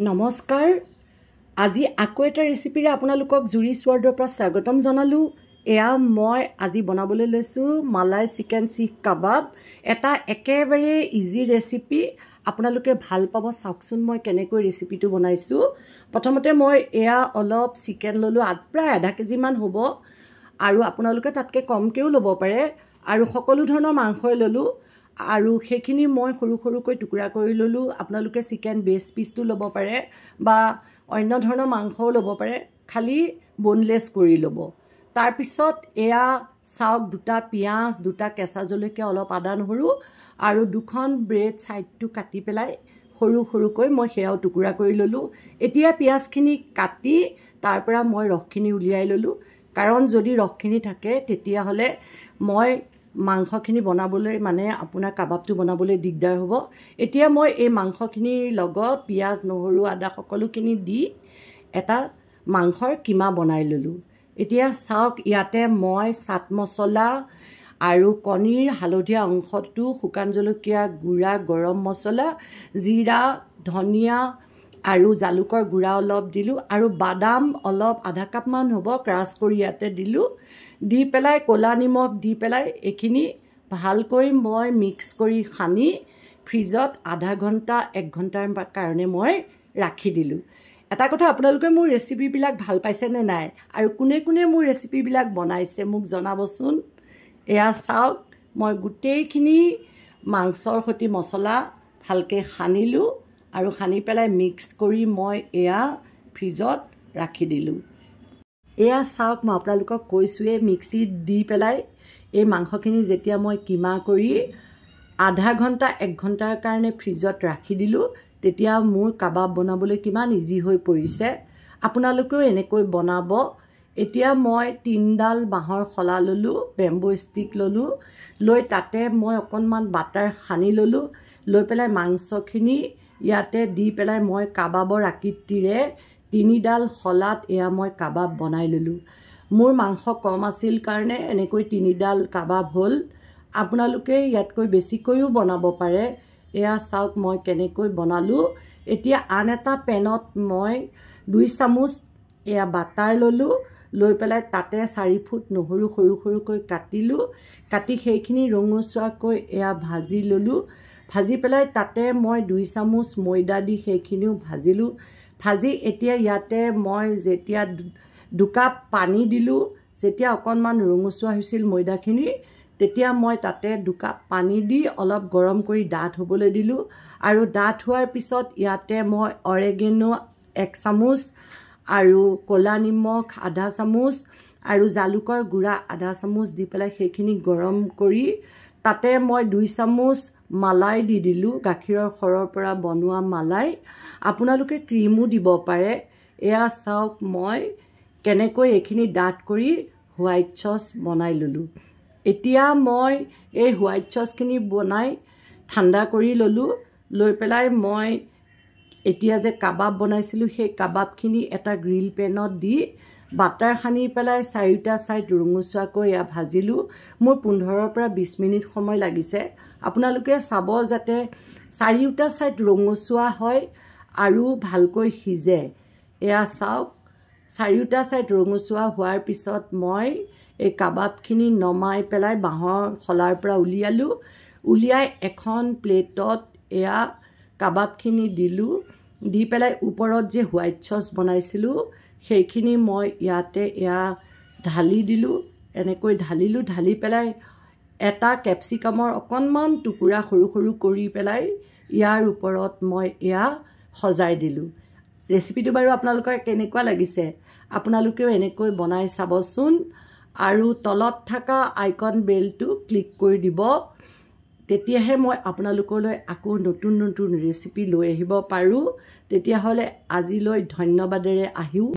নমস্কাৰ আজি আকৌ এটা ৰেচিপিৰে আপোনালোকক জুৰি স্বাদৰ পৰা স্বাগতম জনালোঁ। এয়া মই আজি বনাবলৈ লৈছোঁ মালাই চিকেন চিখ কাবাব। এটা একেবাৰে ইজি ৰেচিপি, আপোনালোকে ভাল পাব। চাওকচোন মই কেনেকৈ ৰেচিপিটো বনাইছোঁ। প্ৰথমতে মই এয়া অলপ চিকেন ল'লোঁ, প্ৰায় আধা কেজিমান হ'ব, আৰু আপোনালোকে তাতকৈ কমকৈও ল'ব পাৰে। আৰু সকলো ধৰণৰ মাংসই ল'লোঁ, আৰু সেইখিনি মই সৰু সৰুকৈ টুকুৰা কৰি ল'লোঁ। আপোনালোকে চিকেন বেষ্ট পিচটো ল'ব পাৰে বা অন্য ধৰণৰ মাংসও ল'ব পাৰে, খালি বনলেছ কৰি ল'ব। তাৰপিছত এয়া চাওক, দুটা পিঁয়াজ, দুটা কেঁচা জলকীয়া, অলপ আদা নহৰু, আৰু দুখন ব্ৰেড ছাইডটো কাটি পেলাই সৰু সৰুকৈ মই সেয়াও টুকুৰা কৰি ল'লোঁ। এতিয়া পিঁয়াজখিনি কাটি তাৰ পৰা মই ৰসখিনি উলিয়াই ল'লোঁ, কাৰণ যদি ৰসখিনি থাকে তেতিয়াহ'লে মই মাংসখিনি বনাবলৈ আপোনাৰ কাবাবটো বনাবলৈ দিগদাৰ হ'ব। এতিয়া মই এই মাংসখিনিৰ লগত পিঁয়াজ, নহৰু, আদা সকলোখিনি দি এটা মাংসৰ কিমা বনাই ল'লোঁ। এতিয়া চাওক, ইয়াতে মই চাট মছলা আৰু কণীৰ হালধীয়া অংশটো, শুকান জলকীয়া গুড়া, গৰম মছলা, জিৰা, ধনিয়া আৰু জালুকৰ গুড়া অলপ দিলোঁ, আৰু বাদাম অলপ আধা কাপমান হ'ব ক্ৰাছ কৰি ইয়াতে দিলোঁ। দি পেলাই ক'লা নিমখ দি পেলাই এইখিনি ভালকৈ মই মিক্স কৰি সানি ফ্ৰিজত আধা ঘণ্টা 1 ঘণ্টাৰ কাৰণে মই ৰাখি দিলোঁ। এটা কথা, আপোনালোকে মোৰ ৰেচিপিবিলাক ভাল পাইছেনে নাই, আৰু কোনে কোনে মোৰ ৰেচিপিবিলাক বনাইছে মোক জনাবচোন। এয়া চাওক, মই গোটেইখিনি মাংসৰ সৈতে মছলা ভালকৈ সানিলোঁ, আৰু সানি পেলাই মিক্স কৰি মই এয়া ফ্ৰিজত ৰাখি দিলোঁ। এয়া চাওক, মই আপোনালোকক কৈছোঁৱেই, মিক্সিত দি পেলাই এই মাংসখিনি যেতিয়া মই কিমা কৰি আধা ঘণ্টা 1 ঘণ্টাৰ কাৰণে ফ্ৰিজত ৰাখি দিলোঁ, তেতিয়া মোৰ কাবাব বনাবলৈ কিমান ইজি হৈ পৰিছে। আপোনালোকেও এনেকৈ বনাব। এতিয়া মই 3ডাল বাঁহৰ শলা ল'লোঁ, বেম্বো ষ্টিক ল'লোঁ, লৈ তাতে মই অকণমান বাটাৰ সানি ল'লোঁ। লৈ পেলাই মাংসখিনি ইয়াতে দি পেলাই মই কাবাবৰ আকৃতিৰে 3ডাল শলাত এয়া মই কাবাব বনাই ল'লোঁ। মোৰ মাংস কম আছিল কাৰণে এনেকৈ 3ডাল কাবাব হ'ল। আপোনালোকে ইয়াতকৈ বেছিকৈও বনাব পাৰে। এয়া চাওক মই কেনেকৈ বনালোঁ। এতিয়া আন এটা পেনত মই 2 চামুচ এয়া বাটাৰ ল'লোঁ, লৈ পেলাই তাতে 4 ফুট নহৰু সৰু সৰুকৈ কাটিলোঁ, কাটি সেইখিনি ৰঙচুৱাকৈ এয়া ভাজি ল'লোঁ। ভাজি পেলাই তাতে মই 2 চামুচ ময়দা দি সেইখিনিও ভাজিলোঁ। ভাজি এতিয়া ইয়াতে মই যেতিয়া 2 কাপ পানী দিলোঁ, যেতিয়া অকণমান ৰঙচুৱা হৈছিল ময়দাখিনি, তেতিয়া মই তাতে 2 কাপ পানী দি অলপ গৰম কৰি ডাঠ হ'বলৈ দিলোঁ। আৰু ডাঠ হোৱাৰ পিছত ইয়াতে মই অৰেগেনো 1 চামুচ, আৰু ক'লা নিমখ আধা চামুচ, আৰু জালুকৰ গুড়া আধা চামুচ দি পেলাই সেইখিনি গৰম কৰি তাতে মই 2 চামুচ মালাই দি দিলোঁ, গাখীৰৰ সৰৰ পৰা বনোৱা মালাই। আপোনালোকে ক্ৰীমো দিব পাৰে। এয়া চাওক মই কেনেকৈ এইখিনি ডাঠ কৰি হোৱাইট চচ বনাই ল'লোঁ। এতিয়া মই এই হোৱাইট চচখিনি বনাই ঠাণ্ডা কৰি ল'লোঁ। লৈ পেলাই মই এতিয়া যে কাবাব বনাইছিলোঁ, সেই কাবাবখিনি এটা গ্ৰিল পেনত দি বাটাৰ সানি পেলাই 4টা ছাইড ৰঙচুৱাকৈ এয়া ভাজিলোঁ। মোৰ 15 পৰা 20 মিনিট সময় লাগিছে। আপোনালোকে চাব যাতে 4টা ছাইড ৰঙচুৱা হয় আৰু ভালকৈ সিজে। এয়া চাওক, 4টা ছাইড ৰঙচুৱা হোৱাৰ পিছত মই এই কাবাবখিনি নমাই পেলাই বাঁহৰ শলাৰ পৰা উলিয়ালোঁ। উলিয়াই এখন প্লেটত এয়া কাবাবখিনি দিলোঁ। দি পেলাই ওপৰত যে হোৱাইট চচ বনাইছিলোঁ সেইখিনি মই ইয়াতে এয়া ঢালি দিলোঁ। এনেকৈ ঢালিলোঁ। ঢালি পেলাই এটা কেপচিকামৰ অকণমান টুকুৰা সৰু সৰু কৰি পেলাই ইয়াৰ ওপৰত মই এয়া সজাই দিলোঁ। ৰেচিপিটো বাৰু আপোনালোকৰ কেনেকুৱা লাগিছে? আপোনালোকেও এনেকৈ বনাই চাবচোন, আৰু তলত থকা আইকন বেলটো ক্লিক কৰি দিব। তেতিয়াহে মই আপোনালোকলৈ আকৌ নতুন নতুন ৰেচিপি লৈ আহিব পাৰোঁ। তেতিয়াহ'লে আজিলৈ ধন্যবাদেৰে আহিও